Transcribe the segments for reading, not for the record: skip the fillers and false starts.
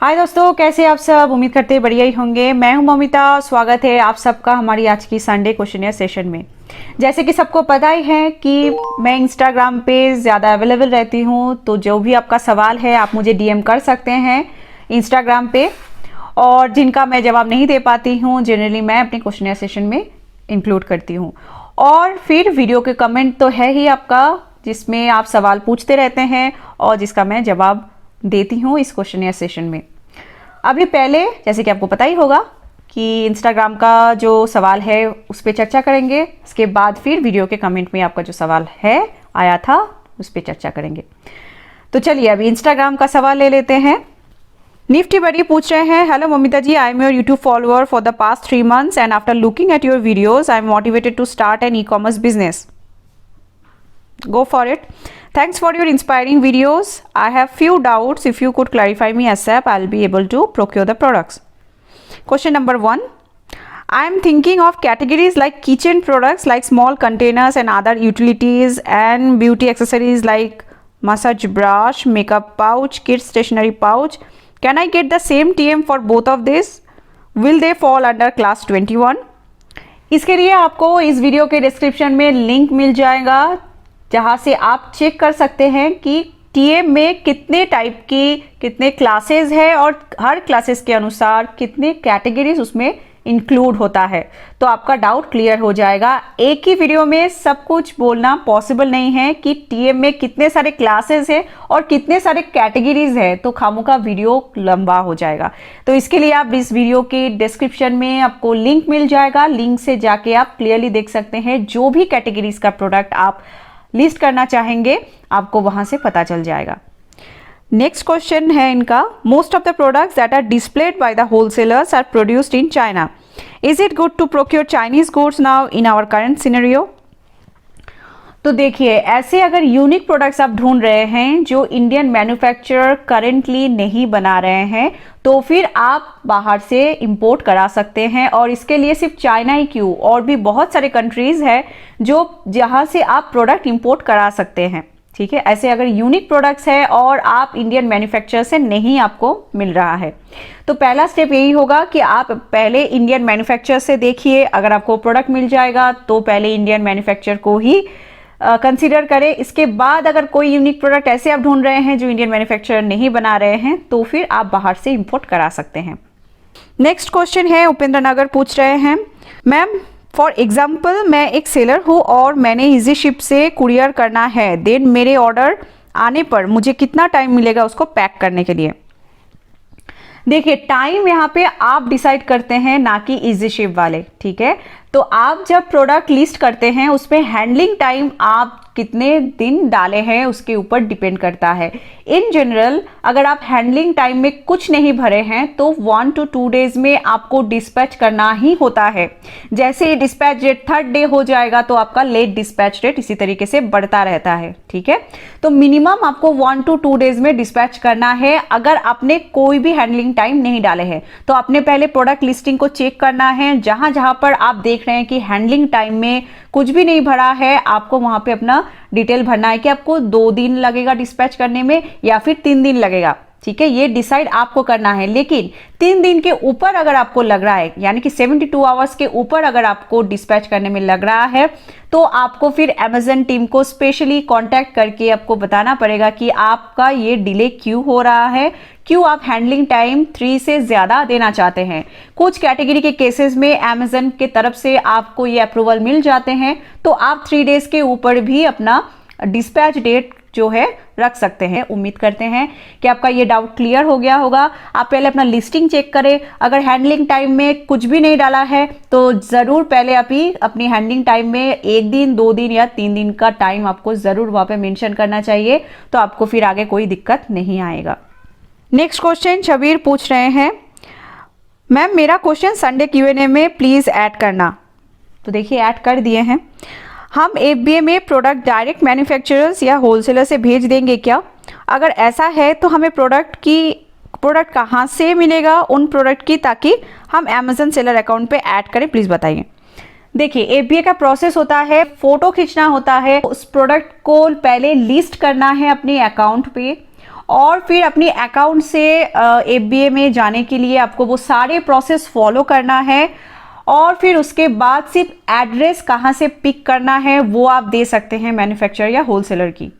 हाय दोस्तों, कैसे आप सब। उम्मीद करते हैं बढ़िया ही होंगे। मैं हूं ममिता। स्वागत है आप सबका हमारी आज की संडे क्वेश्चन सेशन में। जैसे कि सबको पता ही है कि मैं इंस्टाग्राम पे ज़्यादा अवेलेबल रहती हूं, तो जो भी आपका सवाल है आप मुझे डीएम कर सकते हैं इंस्टाग्राम पे, और जिनका मैं जवाब नहीं दे पाती हूँ जनरली मैं अपने क्वेश्चन सेशन में इंक्लूड करती हूँ। और फिर वीडियो के कमेंट तो है ही आपका, जिसमें आप सवाल पूछते रहते हैं और जिसका मैं जवाब देती हूँ इस क्वेश्चन सेशन में। अभी पहले जैसे कि आपको पता ही होगा कि इंस्टाग्राम का जो सवाल है उस पर चर्चा करेंगे, इसके बाद फिर वीडियो के कमेंट में आपका जो सवाल है आया था उस पर चर्चा करेंगे। तो चलिए अभी इंस्टाग्राम का सवाल ले लेते हैं। निफ्टी बड़ी पूछ रहे हैं, hello Mamita ji, I am your YouTube follower for the past 3 months and after looking at your videos I am motivated to start an e-commerce business. Go for it. Thanks for your inspiring videos. I have few doubts. If you could clarify me ASAP, I'll be able to procure the products. Question number 1. I am thinking of categories like kitchen products like small containers and other utilities, and beauty accessories like massage brush, makeup pouch, kids stationery pouch. Can I get the same TM for both of these? Will they fall under class 21? इसके लिए आपको इस video के description में link मिल जाएगा, जहाँ से आप चेक कर सकते हैं कि टीएम में कितने टाइप की कितने क्लासेस है और हर क्लासेस के अनुसार कितने कैटेगरीज उसमें इंक्लूड होता है। तो आपका डाउट क्लियर हो जाएगा। एक ही वीडियो में सब कुछ बोलना पॉसिबल नहीं है कि टीएम में कितने सारे क्लासेस है और कितने सारे कैटेगरीज है, तो खामोखा वीडियो लंबा हो जाएगा। तो इसके लिए आप इस वीडियो के डिस्क्रिप्शन में आपको लिंक मिल जाएगा, लिंक से जाके आप क्लियरली देख सकते हैं जो भी कैटेगरीज का प्रोडक्ट आप लिस्ट करना चाहेंगे आपको वहां से पता चल जाएगा। नेक्स्ट क्वेश्चन है इनका, most of the products that are displayed by the wholesalers are produced in China. Is it good to procure Chinese goods now in our current scenario? तो देखिए, ऐसे अगर यूनिक प्रोडक्ट्स आप ढूंढ रहे हैं जो इंडियन मैन्युफैक्चरर करेंटली नहीं बना रहे हैं, तो फिर आप बाहर से इंपोर्ट करा सकते हैं। और इसके लिए सिर्फ चाइना ही क्यों, और भी बहुत सारे कंट्रीज हैं जो जहां से आप प्रोडक्ट इंपोर्ट करा सकते हैं। ठीक है, ऐसे अगर यूनिक प्रोडक्ट्स है और आप इंडियन मैन्युफैक्चरर से नहीं आपको मिल रहा है, तो पहला स्टेप यही होगा कि आप पहले इंडियन मैन्युफैक्चरर से देखिए। अगर आपको प्रोडक्ट मिल जाएगा तो पहले इंडियन मैन्युफैक्चरर को ही कंसीडर करें। इसके बाद अगर कोई यूनिक प्रोडक्ट ऐसे आप ढूंढ रहे हैं जो इंडियन मैन्युफैक्चरर नहीं बना रहे हैं, तो फिर आप बाहर से इंपोर्ट करा सकते हैं। नेक्स्ट क्वेश्चन है, उपेंद्र नगर पूछ रहे हैं, मैम फॉर एग्जाम्पल मैं एक सेलर हूँ और मैंने इजी शिप से कुरियर करना है, देन मेरे ऑर्डर आने पर मुझे कितना टाइम मिलेगा उसको पैक करने के लिए? देखिए, टाइम यहाँ पे आप डिसाइड करते हैं, ना कि इजी शिप वाले। ठीक है, तो आप जब प्रोडक्ट लिस्ट करते हैं उसमें हैंडलिंग टाइम आप कितने दिन डाले हैं उसके ऊपर डिपेंड करता है। इन जनरल अगर आप हैंडलिंग टाइम में कुछ नहीं भरे हैं तो 1 to 2 days में आपको डिस्पैच करना ही होता है। जैसे ही डिस्पैच डेट 3rd day हो जाएगा तो आपका लेट डिस्पैच डेट इसी तरीके से बढ़ता रहता है। ठीक है, तो मिनिमम आपको 1 to 2 days में डिस्पैच करना है। अगर आपने कोई भी हैंडलिंग टाइम नहीं डाले हैं तो आपने पहले प्रोडक्ट लिस्टिंग को चेक करना है। जहां जहां पर आप देख रहे हैं कि हैंडलिंग टाइम में कुछ भी नहीं भरा है, आपको वहां पे अपना डिटेल भरना है कि आपको 2 दिन लगेगा डिस्पैच करने में या फिर 3 दिन लगेगा। ठीक है, ये डिसाइड आपको करना है। लेकिन 3 दिन के ऊपर अगर आपको लग रहा है, यानी कि 72 आवर्स के ऊपर अगर आपको डिस्पैच करने में लग रहा है, तो आपको फिर अमेज़न टीम को स्पेशली कांटेक्ट करके आपको बताना पड़ेगा कि आपका ये डिले क्यों हो रहा है, क्यों आप हैंडलिंग टाइम 3 से ज्यादा देना चाहते हैं। कुछ कैटेगरी के केसेस में अमेज़न के तरफ से आपको ये अप्रूवल मिल जाते हैं, तो आप 3 days के ऊपर भी अपना डिस्पैच डेट जो है रख सकते हैं। उम्मीद करते हैं कि आपका ये डाउट क्लियर हो गया होगा। आप पहले अपना लिस्टिंग चेक करें। अगर हैंडलिंग टाइम में कुछ भी नहीं डाला है तो जरूर पहले आप ही अपनी हैंडलिंग टाइम में 1 दिन 2 दिन या 3 दिन का टाइम आपको जरूर वहां पे मेंशन करना चाहिए, तो आपको फिर आगे कोई दिक्कत नहीं आएगा। नेक्स्ट क्वेश्चन शबीर पूछ रहे हैं, मैम मेरा क्वेश्चन संडे Q&A में प्लीज ऐड करना। तो देखिए, ऐड कर दिए हैं। हम FBA में प्रोडक्ट डायरेक्ट मैन्युफैक्चरर्स या होलसेलर से भेज देंगे क्या? अगर ऐसा है तो हमें प्रोडक्ट कहाँ से मिलेगा उन प्रोडक्ट की, ताकि हम अमेज़न सेलर अकाउंट पे ऐड करें, प्लीज बताइए। देखिए, FBA का प्रोसेस होता है, फोटो खींचना होता है, उस प्रोडक्ट को पहले लिस्ट करना है अपने अकाउंट पे, और फिर अपनी अकाउंट से FBA में जाने के लिए आपको वो सारे प्रोसेस फॉलो करना है, और फिर उसके बाद सिर्फ एड्रेस कहाँ से पिक करना है वो आप दे सकते हैं मैन्युफैक्चरर या होलसेलर की।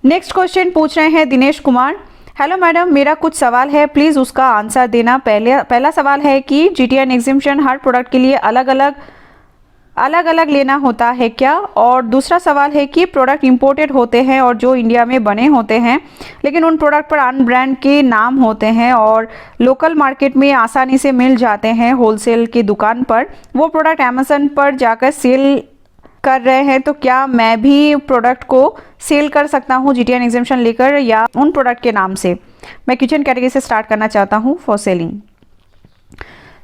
नेक्स्ट क्वेश्चन पूछ रहे हैं दिनेश कुमार। हेलो मैडम, मेरा कुछ सवाल है, प्लीज़ उसका आंसर देना। पहला सवाल है कि GTN एग्जेम्पशन हर प्रोडक्ट के लिए अलग अलग लेना होता है क्या? और दूसरा सवाल है कि प्रोडक्ट इंपोर्टेड होते हैं और जो इंडिया में बने होते हैं, लेकिन उन प्रोडक्ट पर अन ब्रांड के नाम होते हैं और लोकल मार्केट में आसानी से मिल जाते हैं होलसेल की दुकान पर, वो प्रोडक्ट अमेज़न पर जाकर सेल कर रहे हैं, तो क्या मैं भी प्रोडक्ट को सेल कर सकता हूँ GTN एग्जेम्पशन लेकर, या उन प्रोडक्ट के नाम से? मैं किचन कैटेगरी से स्टार्ट करना चाहता हूँ फॉर सेलिंग।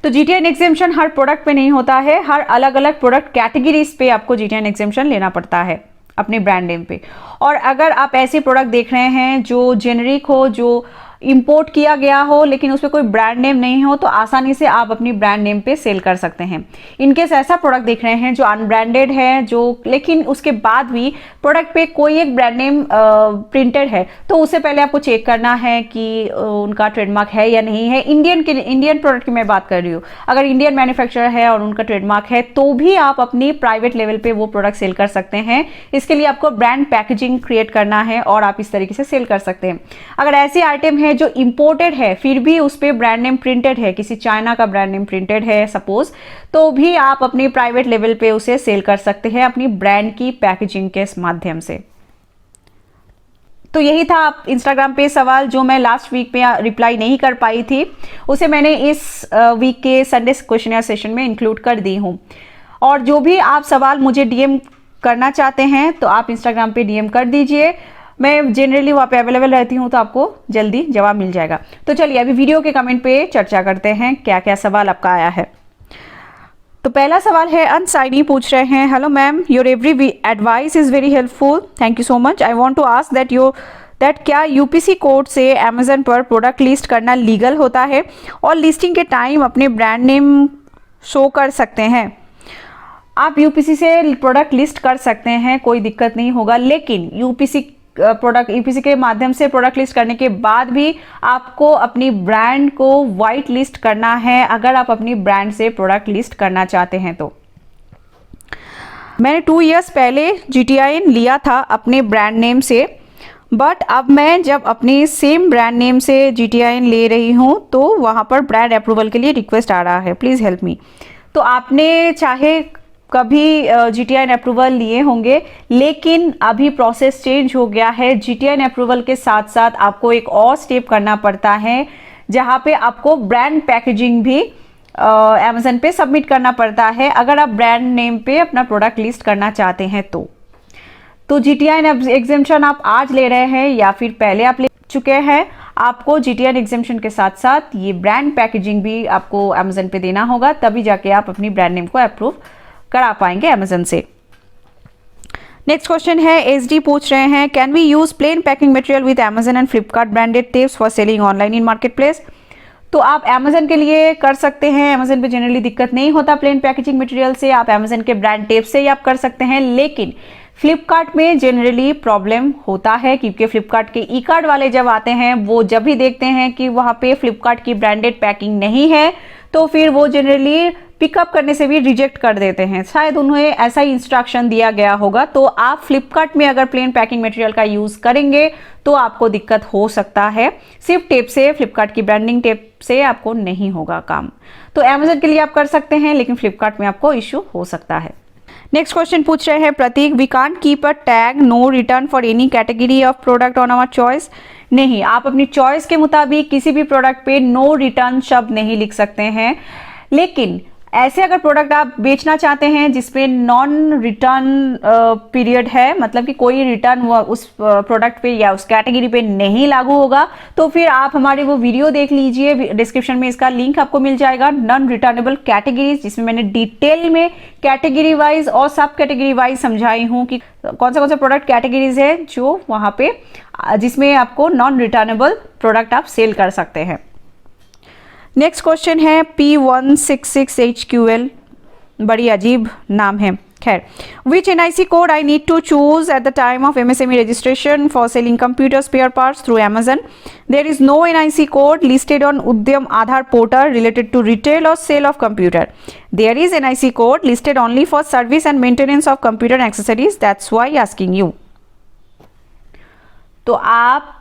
तो GTN एग्जेम्पशन हर प्रोडक्ट पे नहीं होता है, हर अलग अलग प्रोडक्ट कैटेगरीज पे आपको GTN एग्जेम्पशन लेना पड़ता है अपने ब्रांड नेम पे। और अगर आप ऐसे प्रोडक्ट देख रहे हैं जो जेनरिक हो, जो इंपोर्ट किया गया हो, लेकिन उस पर कोई ब्रांड नेम नहीं हो, तो आसानी से आप अपनी ब्रांड नेम पे सेल कर सकते हैं। इनकेस ऐसा प्रोडक्ट देख रहे हैं जो अनब्रांडेड है, जो लेकिन उसके बाद भी प्रोडक्ट पे कोई एक ब्रांड नेम प्रिंटेड है, तो उससे पहले आपको चेक करना है कि उनका ट्रेडमार्क है या नहीं है। इंडियन प्रोडक्ट की मैं बात कर रही हूँ। अगर इंडियन मैन्युफैक्चरर है और उनका ट्रेडमार्क है, तो भी आप अपनी प्राइवेट लेवल पे वो प्रोडक्ट सेल कर सकते हैं। इसके लिए आपको ब्रांड पैकेजिंग क्रिएट करना है और आप इस तरीके से सेल कर सकते हैं। अगर ऐसी आइटम है जो इंपोर्टेड है, फिर भी उस पे ब्रांड नेम प्रिंटेड है, किसी चाइना का ब्रांड नेम प्रिंटेड है सपोज, तो भी आप अपनी प्राइवेट लेवल पे उसे सेल कर सकते हैं अपनी ब्रांड की पैकेजिंग के माध्यम से। तो यही था आप इंस्टाग्राम पे सवाल जो मैं लास्ट वीक पे रिप्लाई नहीं कर पाई थी, उसे मैंने इस वीक के संडे क्वेश्चन सेशन में इंक्लूड कर दी हूँ। और जो भी आप सवाल मुझे DM करना चाहते हैं तो आप इंस्टाग्राम पे DM कर दीजिए, मैं जनरली वहाँ पे अवेलेबल रहती हूँ, तो आपको जल्दी जवाब मिल जाएगा। तो चलिए अभी वीडियो के कमेंट पे चर्चा करते हैं क्या क्या सवाल आपका आया है। तो पहला सवाल है अनसाइनी पूछ रहे हैं, hello ma'am, your every advice is very helpful, thank you so much. I want to ask that क्या UPC कोड से अमेजन पर प्रोडक्ट लिस्ट करना लीगल होता है और लिस्टिंग के टाइम अपने ब्रांड नेम शो कर सकते हैं? आप UPC से प्रोडक्ट लिस्ट कर सकते हैं, कोई दिक्कत नहीं होगा, लेकिन UPC के माध्यम से प्रोडक्ट लिस्ट करने के बाद भी आपको अपनी ब्रांड को वाइट लिस्ट करना है अगर आप अपनी ब्रांड से प्रोडक्ट लिस्ट करना चाहते हैं। तो मैंने 2 इयर्स पहले GTN लिया था अपने ब्रांड नेम से, बट अब मैं जब अपनी सेम ब्रांड नेम से GTN ले रही हूँ तो वहाँ पर ब्रांड अप्रूवल के लिए रिक्वेस्ट आ रहा है, प्लीज़ हेल्प मी। तो आपने चाहे कभी GTN अप्रूवल लिए होंगे, लेकिन अभी प्रोसेस चेंज हो गया है। GTN अप्रूवल के साथ साथ आपको एक और स्टेप करना पड़ता है जहाँ पे आपको ब्रांड पैकेजिंग भी अमेजन पे सबमिट करना पड़ता है अगर आप ब्रांड नेम पे अपना प्रोडक्ट लिस्ट करना चाहते हैं। तो GTN एग्जेम्पशन आप आज ले रहे हैं या फिर पहले आप ले चुके हैं, आपको GTN एग्जेम्पशन के साथ साथ ये ब्रांड पैकेजिंग भी आपको अमेजन पे देना होगा, तभी जाके आप अपनी ब्रांड नेम को अप्रूव करा पाएंगे अमेजन से। नेक्स्ट क्वेश्चन है SD पूछ रहे हैं, can we use plain packing material with Amazon and Flipkart branded tapes for selling online in market place? तो आप अमेजन के लिए कर सकते हैं, अमेजन पे जनरली दिक्कत नहीं होता प्लेन पैकेजिंग मटेरियल से, आप अमेजन के ब्रांड टेप से ही आप कर सकते हैं। लेकिन फ्लिपकार्ट में जनरली प्रॉब्लम होता है क्योंकि फ्लिपकार्ट के ई कार्ड वाले जब आते हैं, वो जब भी देखते हैं कि वहाँ पे फ्लिपकार्ट की ब्रांडेड पैकिंग नहीं है, तो फिर वो जनरली पिकअप करने से भी रिजेक्ट कर देते हैं। शायद उन्हें ऐसा ही इंस्ट्रक्शन दिया गया होगा। तो आप फ्लिपकार्ट में अगर प्लेन पैकिंग मटेरियल का यूज करेंगे तो आपको दिक्कत हो सकता है, सिर्फ टेप से, फ्लिपकार्ट की ब्रांडिंग टेप से आपको नहीं होगा काम। तो अमेजन के लिए आप कर सकते हैं, लेकिन फ्लिपकार्ट में आपको इश्यू हो सकता है। नेक्स्ट क्वेश्चन पूछ रहे हैं Prateek, we can't keep a tag no return for any category of product on our choice? नहीं, आप अपनी चॉइस के मुताबिक किसी भी प्रोडक्ट पे नो रिटर्न शब्द नहीं लिख सकते हैं। लेकिन ऐसे अगर प्रोडक्ट आप बेचना चाहते हैं जिसपे नॉन रिटर्न पीरियड है, मतलब कि कोई रिटर्न उस प्रोडक्ट पे या उस कैटेगरी पे नहीं लागू होगा, तो फिर आप हमारे वो वीडियो देख लीजिए, डिस्क्रिप्शन में इसका लिंक आपको मिल जाएगा, नॉन रिटर्नेबल कैटेगरीज, जिसमें मैंने डिटेल में कैटेगरी वाइज और सब कैटेगरी वाइज समझाई हूँ कि कौन से प्रोडक्ट कैटेगरीज है जो वहाँ पे जिसमें आपको नॉन रिटर्नेबल प्रोडक्ट आप सेल कर सकते हैं। नेक्स्ट क्वेश्चन है P166HQL, बड़ी अजीब नाम है। खैर, which NIC code I need to choose at the time of MSME registration for selling computer spare parts through Amazon? There is no NIC code listed on Udyam Aadhaar portal related to retail or sale of computer. There is NIC code listed only for service and maintenance of computer and accessories. That's why asking you. तो आप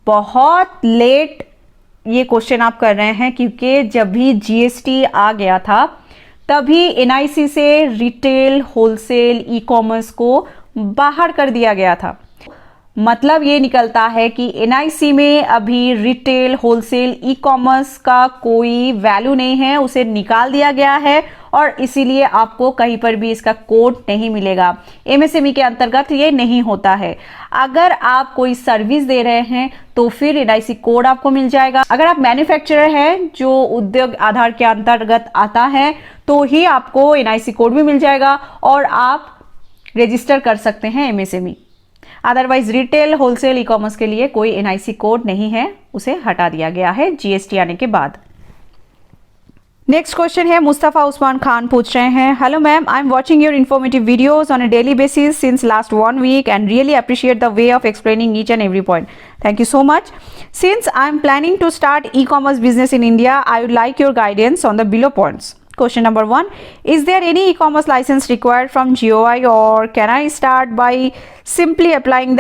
बहुत late ये question आप कर रहे हैं, क्योंकि जब भी जीएसटी आ गया था तभी एनआईसी से रिटेल, होलसेल, ई कॉमर्स को बाहर कर दिया गया था। मतलब ये निकलता है कि एनआईसी में अभी रिटेल, होलसेल, ई कॉमर्स का कोई वैल्यू नहीं है, उसे निकाल दिया गया है और इसीलिए आपको कहीं पर भी इसका कोड नहीं मिलेगा। एमएसएमई के अंतर्गत ये नहीं होता है। अगर आप कोई सर्विस दे रहे हैं तो फिर एनआईसी कोड आपको मिल जाएगा। अगर आप मैन्युफैक्चरर हैं जो उद्योग आधार के अंतर्गत आता है तो ही आपको एनआईसी कोड भी मिल जाएगा और आप रजिस्टर कर सकते हैं MSME. Otherwise retail, wholesale, e commerce के लिए कोई एनआईसी कोड नहीं है, उसे हटा दिया गया है जीएसटी आने के बाद। नेक्स्ट क्वेश्चन है, मुस्तफा उस्मान खान पूछ रहे हैं, hello ma'am, I am watching your informative videos on a daily basis since last 1 week and really appreciate the way of explaining each and every point. Thank you so much. Since I am planning to start e-commerce business in India, I would like your guidance on the below points. Question number 1, is there any e-commerce license required from GOI or can I start by simply applying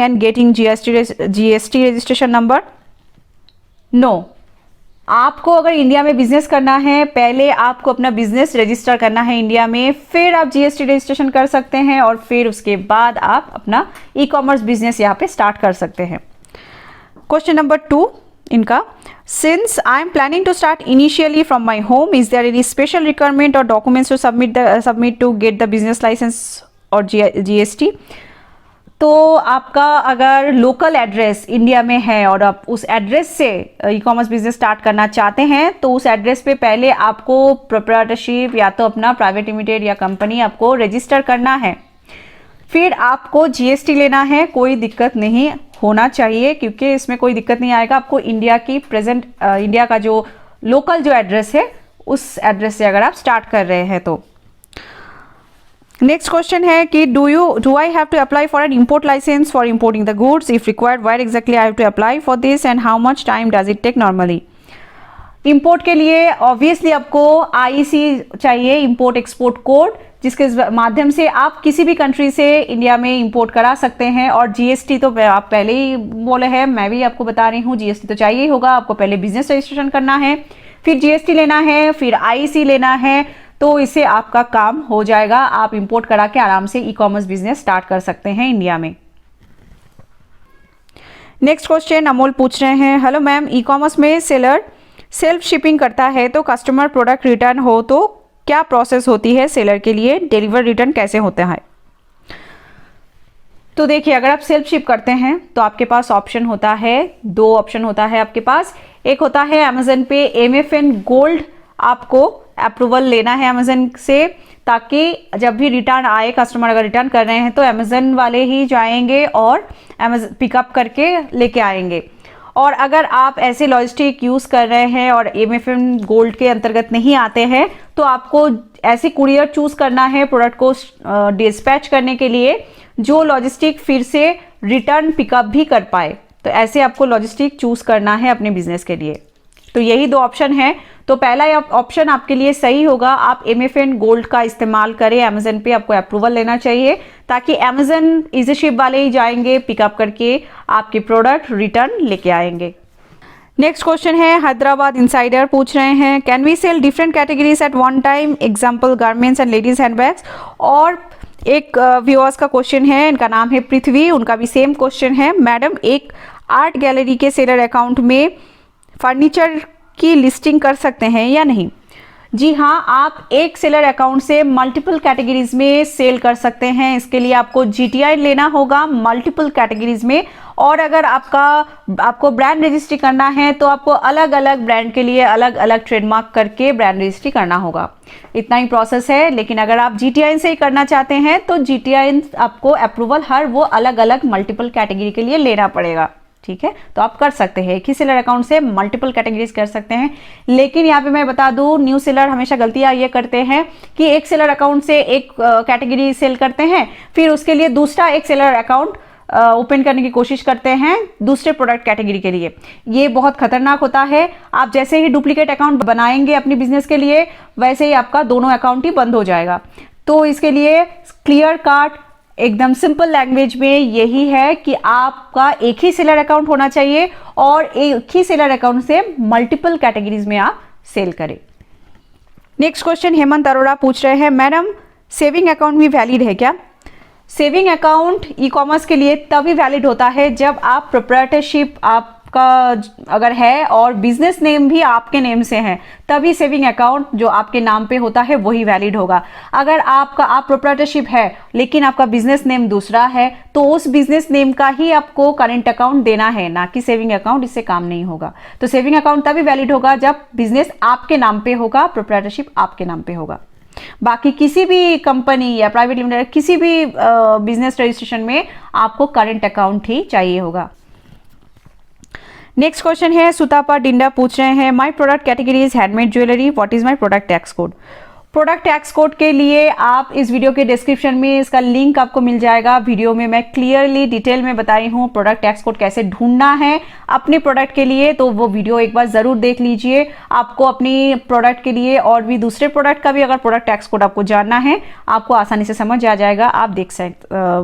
and getting GST registration number? No. आपको अगर India में business करना है, पहले आपको अपना business register करना है इंडिया में, फिर आप जीएसटी रजिस्ट्रेशन कर सकते हैं और फिर उसके बाद आप अपना ई कॉमर्स बिजनेस यहाँ पे स्टार्ट कर सकते हैं। क्वेश्चन नंबर 2 इनका, since I am planning to start initially from my home, is there any special requirement और documents to submit to get the business license और जीएसटी? तो आपका अगर लोकल एड्रेस इंडिया में है और आप उस एड्रेस से ई कॉमर्स बिजनेस स्टार्ट करना चाहते हैं तो उस एड्रेस पे पहले आपको प्रोप्राइटरशिप या तो अपना प्राइवेट लिमिटेड या कंपनी आपको रजिस्टर करना है, फिर आपको जीएसटी लेना है। कोई दिक्कत नहीं होना चाहिए क्योंकि इसमें कोई दिक्कत नहीं आएगा। आपको इंडिया की इंडिया का जो लोकल जो एड्रेस है उस एड्रेस से अगर आप स्टार्ट कर रहे हैं तो। नेक्स्ट क्वेश्चन है कि do I have to apply for an import licence for importing the goods? If required, where exactly I have to apply for this and how much time does it take normally? Import के लिए obviously आपको IC चाहिए, import export code, जिसके माध्यम से आप किसी भी कंट्री से इंडिया में इंपोर्ट करा सकते हैं। और जीएसटी तो आप पहले ही बोले हैं, मैं भी आपको बता रही हूँ, जीएसटी तो चाहिए ही होगा। आपको पहले बिजनेस रजिस्ट्रेशन करना है, फिर जीएसटी लेना है, फिर आईसी लेना है, तो इससे आपका काम हो जाएगा। आप इंपोर्ट करा के आराम से ई कॉमर्स बिजनेस स्टार्ट कर सकते हैं इंडिया में। नेक्स्ट क्वेश्चन अमोल पूछ रहे हैं, हेलो मैम, ई कॉमर्स में सेलर सेल्फ शिपिंग करता है तो कस्टमर प्रोडक्ट रिटर्न हो तो क्या प्रोसेस होती है सेलर के लिए? डिलीवर रिटर्न कैसे होता है? तो देखिए, अगर आप सेल्फ शिप करते हैं तो आपके पास ऑप्शन होता है, 2 ऑप्शन होता है आपके पास। एक होता है अमेजन पे MFN गोल्ड, आपको अप्रूवल लेना है अमेजन से, ताकि जब भी रिटर्न आए, कस्टमर अगर रिटर्न कर रहे हैं तो अमेजन वाले ही जाएंगे और अमेजन पिकअप करके लेके आएंगे। और अगर आप ऐसे लॉजिस्टिक यूज कर रहे हैं और MFN गोल्ड के अंतर्गत नहीं आते हैं तो आपको ऐसे कुरियर चूज करना है प्रोडक्ट को डिस्पैच करने के लिए जो लॉजिस्टिक फिर से रिटर्न पिकअप भी कर पाए। तो ऐसे आपको लॉजिस्टिक चूज करना है अपने बिजनेस के लिए। तो यही 2 ऑप्शन है। तो पहला ऑप्शन आपके लिए सही होगा, आप MFN गोल्ड का इस्तेमाल करें। अमेजन पे आपको अप्रूवल लेना चाहिए ताकि अमेजन इजी शिप वाले ही जाएंगे पिकअप करके आपके प्रोडक्ट रिटर्न लेके आएंगे। नेक्स्ट क्वेश्चन है, हैदराबाद इनसाइडर पूछ रहे हैं, can we sell different categories at one time, example garments and ladies handbags? और एक व्यूअर्स का क्वेश्चन है, इनका नाम है पृथ्वी, उनका भी सेम क्वेश्चन है, मैडम एक आर्ट गैलरी के सेलर अकाउंट में फर्नीचर की लिस्टिंग कर सकते हैं या नहीं? जी हाँ, आप एक सेलर अकाउंट से मल्टीपल कैटेगरीज में सेल कर सकते हैं। इसके लिए आपको GTI लेना होगा मल्टीपल कैटेगरीज में, और अगर आपको ब्रांड रजिस्ट्री करना है तो आपको अलग अलग ब्रांड के लिए अलग अलग ट्रेडमार्क करके ब्रांड रजिस्ट्री करना होगा। इतना ही प्रोसेस है। लेकिन अगर आप GTI से ही करना चाहते हैं तो GTI आपको अप्रूवल हर वो अलग अलग मल्टीपल कैटेगरी के लिए लेना पड़ेगा। ठीक है, तो आप कर सकते हैं, एक ही सेलर अकाउंट से मल्टीपल कैटेगरीज कर सकते हैं। लेकिन यहाँ पे मैं बता दूं, न्यू सेलर हमेशा गलतियां ये करते हैं कि एक सेलर अकाउंट से एक कैटेगरी सेल करते हैं, फिर उसके लिए दूसरा एक सेलर अकाउंट ओपन करने की कोशिश करते हैं दूसरे प्रोडक्ट कैटेगरी के लिए। ये बहुत खतरनाक होता है। आप जैसे ही डुप्लीकेट अकाउंट बनाएंगे अपनी बिजनेस के लिए, वैसे ही आपका दोनों अकाउंट ही बंद हो जाएगा। तो इसके लिए क्लियर कट एकदम सिंपल लैंग्वेज में यही है कि आपका एक ही सेलर अकाउंट होना चाहिए और एक ही सेलर अकाउंट से मल्टीपल कैटेगरीज में आप सेल करें। नेक्स्ट क्वेश्चन हेमंत अरोड़ा पूछ रहे हैं, मैडम सेविंग अकाउंट भी वैलिड है क्या? सेविंग अकाउंट ई कॉमर्स के लिए तभी वैलिड होता है जब आप प्रोप्राइटरशिप आपका अगर है और बिजनेस नेम भी आपके नेम से है, तभी सेविंग अकाउंट जो आपके नाम पे होता है वही वैलिड होगा। अगर आप प्रोप्राइटरशिप है लेकिन आपका बिजनेस नेम दूसरा है, तो उस बिजनेस नेम का ही आपको करंट अकाउंट देना है, ना कि सेविंग अकाउंट। इससे काम नहीं होगा। तो सेविंग अकाउंट तभी वैलिड होगा जब बिजनेस आपके नाम पे होगा, प्रोप्राइटरशिप आपके नाम पे होगा। बाकी किसी भी कंपनी या प्राइवेट लिमिटेड किसी भी बिजनेस रजिस्ट्रेशन में आपको करंट अकाउंट ही चाहिए होगा। नेक्स्ट क्वेश्चन है सुतापा डिंडा पूछ रहे हैं, my product category is handmade jewellery, what is my product tax code? Product tax code के लिए आप इस वीडियो के डिस्क्रिप्शन में इसका लिंक आपको मिल जाएगा। वीडियो में मैं क्लियरली डिटेल में बताई हूँ प्रोडक्ट टैक्स कोड कैसे ढूंढना है अपने प्रोडक्ट के लिए, तो वो वीडियो एक बार जरूर देख लीजिए। आपको अपनी प्रोडक्ट के लिए और भी दूसरे प्रोडक्ट का भी अगर प्रोडक्ट टैक्स कोड आपको जानना है, आपको आसानी से समझ आ जाएगा, आप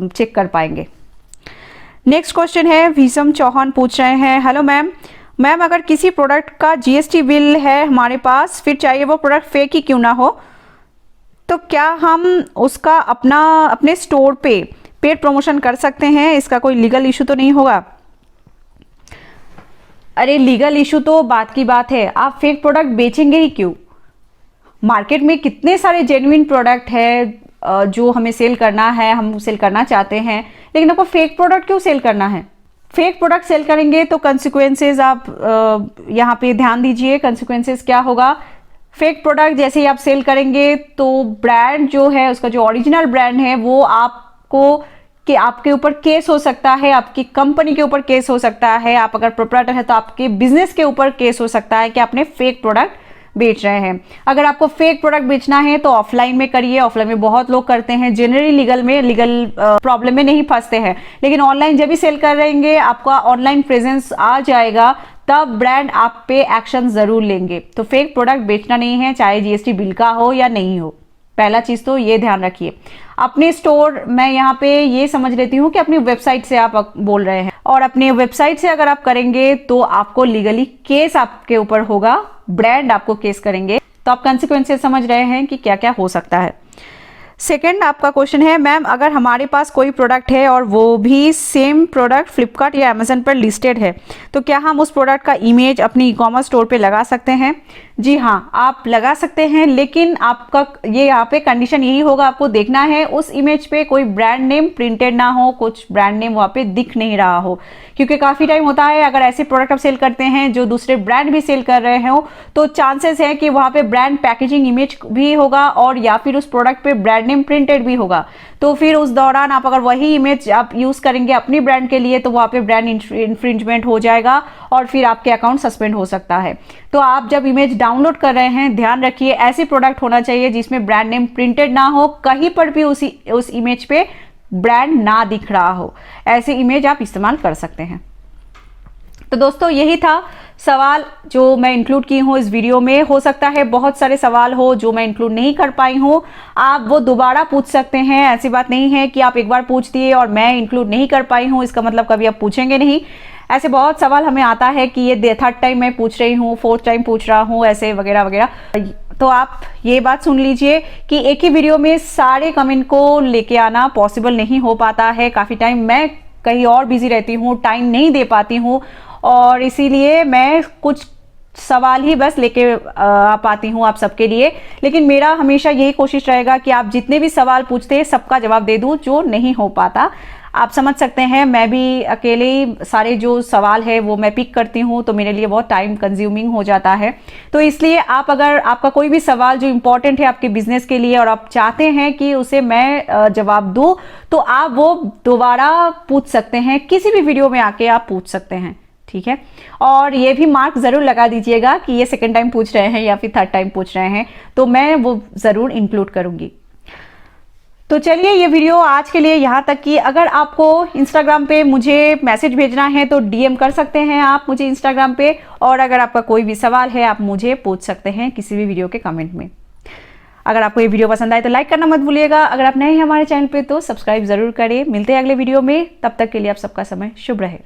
चेक कर पाएंगे। नेक्स्ट क्वेश्चन है भीषम चौहान पूछ रहे हैं, हेलो मैम अगर किसी प्रोडक्ट का जीएसटी बिल है हमारे पास, फिर चाहिए वो प्रोडक्ट फेक ही क्यों ना हो, तो क्या हम उसका अपने स्टोर पे पेड प्रमोशन कर सकते हैं? इसका कोई लीगल इशू तो नहीं होगा? अरे लीगल इशू तो बात की बात है, आप फेक प्रोडक्ट बेचेंगे ही क्यों? मार्केट में कितने सारे जेन्युइन प्रोडक्ट है जो हमें सेल करना है, हम सेल करना चाहते हैं, लेकिन आपको फेक प्रोडक्ट क्यों सेल करना है? फेक प्रोडक्ट सेल करेंगे तो कंसिक्वेंसेज आप यहाँ पे ध्यान दीजिए। कंसिक्वेंसेज क्या होगा? फेक प्रोडक्ट जैसे ही आप सेल करेंगे तो ब्रांड जो है, उसका जो ओरिजिनल ब्रांड है, वो आपके ऊपर केस हो सकता है, आपकी कंपनी के ऊपर केस हो सकता है। आप अगर प्रोप्राइटर है तो आपके बिजनेस के ऊपर केस हो सकता है कि आपने फेक प्रोडक्ट बेच रहे हैं। अगर आपको फेक प्रोडक्ट बेचना है तो ऑफलाइन में करिए, ऑफलाइन में बहुत लोग करते हैं, जनरली लीगल प्रॉब्लम में नहीं फंसते हैं। लेकिन ऑनलाइन जब भी सेल कर रहेंगे, आपका ऑनलाइन प्रेजेंस आ जाएगा, तब ब्रांड आप पे एक्शन जरूर लेंगे। तो फेक प्रोडक्ट बेचना नहीं है, चाहे जीएसटी बिल का हो या नहीं हो। पहला चीज तो ये ध्यान रखिए। अपने स्टोर, मैं यहाँ पे ये समझ लेती हूँ कि अपनी वेबसाइट से आप बोल रहे हैं, और अपने वेबसाइट से अगर आप करेंगे तो आपको लीगली केस आपके ऊपर होगा, ब्रांड आपको केस करेंगे। तो आप कंसिक्वेंसेस समझ रहे हैं कि क्या क्या हो सकता है। सेकंड आपका क्वेश्चन है, मैम अगर हमारे पास कोई प्रोडक्ट है और वो भी सेम प्रोडक्ट फ्लिपकार्ट या अमेजन पर लिस्टेड है, तो क्या हम उस प्रोडक्ट का इमेज अपनी ई कॉमर्स स्टोर पे लगा सकते हैं? जी हाँ, आप लगा सकते हैं, लेकिन आपका ये यहाँ पे कंडीशन यही होगा, आपको देखना है उस इमेज पे कोई ब्रांड नेम प्रिंटेड ना हो, कुछ ब्रांड नेम वहाँ पे दिख नहीं रहा हो। क्योंकि काफ़ी टाइम होता है अगर ऐसे प्रोडक्ट आप सेल करते हैं जो दूसरे ब्रांड भी सेल कर रहे हो, तो चांसेस है कि वहाँ पे ब्रांड पैकेजिंग इमेज भी होगा और या फिर उस प्रोडक्ट पे ब्रांड नेम प्रिंटेड भी होगा। तो फिर उस दौरान आप अगर वही इमेज आप यूज करेंगे अपनी ब्रांड के लिए, तो वहाँ पे ब्रांड इंफ्रिंजमेंट हो जाएगा और फिर आपके अकाउंट सस्पेंड हो सकता है। तो आप जब इमेज डाउनलोड कर रहे हैं, ध्यान रखिए ऐसे प्रोडक्ट होना चाहिए जिसमें ब्रांड नेम प्रिंटेड ना हो, कहीं पर भी उस इमेज पे ब्रांड ना दिख रहा हो, ऐसे इमेज आप इस्तेमाल कर सकते हैं। तो दोस्तों यही था सवाल जो मैं इंक्लूड की हूँ इस वीडियो में। हो सकता है बहुत सारे सवाल हो जो मैं इंक्लूड नहीं कर पाई हूँ, आप वो दोबारा पूछ सकते हैं। ऐसी बात नहीं है कि आप एक बार पूछ दिए और मैं इंक्लूड नहीं कर पाई हूँ इसका मतलब कभी आप पूछेंगे नहीं। ऐसे बहुत सवाल हमें आता है कि ये थर्ड टाइम मैं पूछ रही हूँ, फोर्थ टाइम पूछ रहा हूँ, ऐसे वगैरह वगैरह। तो आप ये बात सुन लीजिए कि एक ही वीडियो में सारे कमेंट को लेके आना पॉसिबल नहीं हो पाता है। काफ़ी टाइम मैं कहीं और बिजी रहती हूँ, टाइम नहीं दे पाती हूँ, और इसीलिए मैं कुछ सवाल ही बस लेके आ पाती हूँ आप सबके लिए। लेकिन मेरा हमेशा यही कोशिश रहेगा कि आप जितने भी सवाल पूछते हैं सबका जवाब दे दूँ, जो नहीं हो पाता। आप समझ सकते हैं, मैं भी अकेले ही सारे जो सवाल है वो मैं पिक करती हूँ, तो मेरे लिए बहुत टाइम कंज्यूमिंग हो जाता है। तो इसलिए आप अगर आपका कोई भी सवाल जो इंपॉर्टेंट है आपके बिजनेस के लिए और आप चाहते हैं कि उसे मैं जवाब दूं, तो आप वो दोबारा पूछ सकते हैं, किसी भी वीडियो में आके आप पूछ सकते हैं, ठीक है। और ये भी मार्क जरूर लगा दीजिएगा कि ये सेकंड टाइम पूछ रहे हैं या फिर थर्ड टाइम पूछ रहे हैं, तो मैं वो जरूर इंक्लूड करूंगी। तो चलिए, ये वीडियो आज के लिए यहाँ तक कि अगर आपको इंस्टाग्राम पे मुझे मैसेज भेजना है तो डीएम कर सकते हैं आप मुझे इंस्टाग्राम पे, और अगर आपका कोई भी सवाल है आप मुझे पूछ सकते हैं किसी भी वीडियो के कमेंट में। अगर आपको ये वीडियो पसंद आए तो लाइक करना मत भूलिएगा। अगर आप नए हैं हमारे चैनल पे तो सब्सक्राइब जरूर करें। मिलते हैं अगले वीडियो में, तब तक के लिए आप सबका समय शुभ रहे।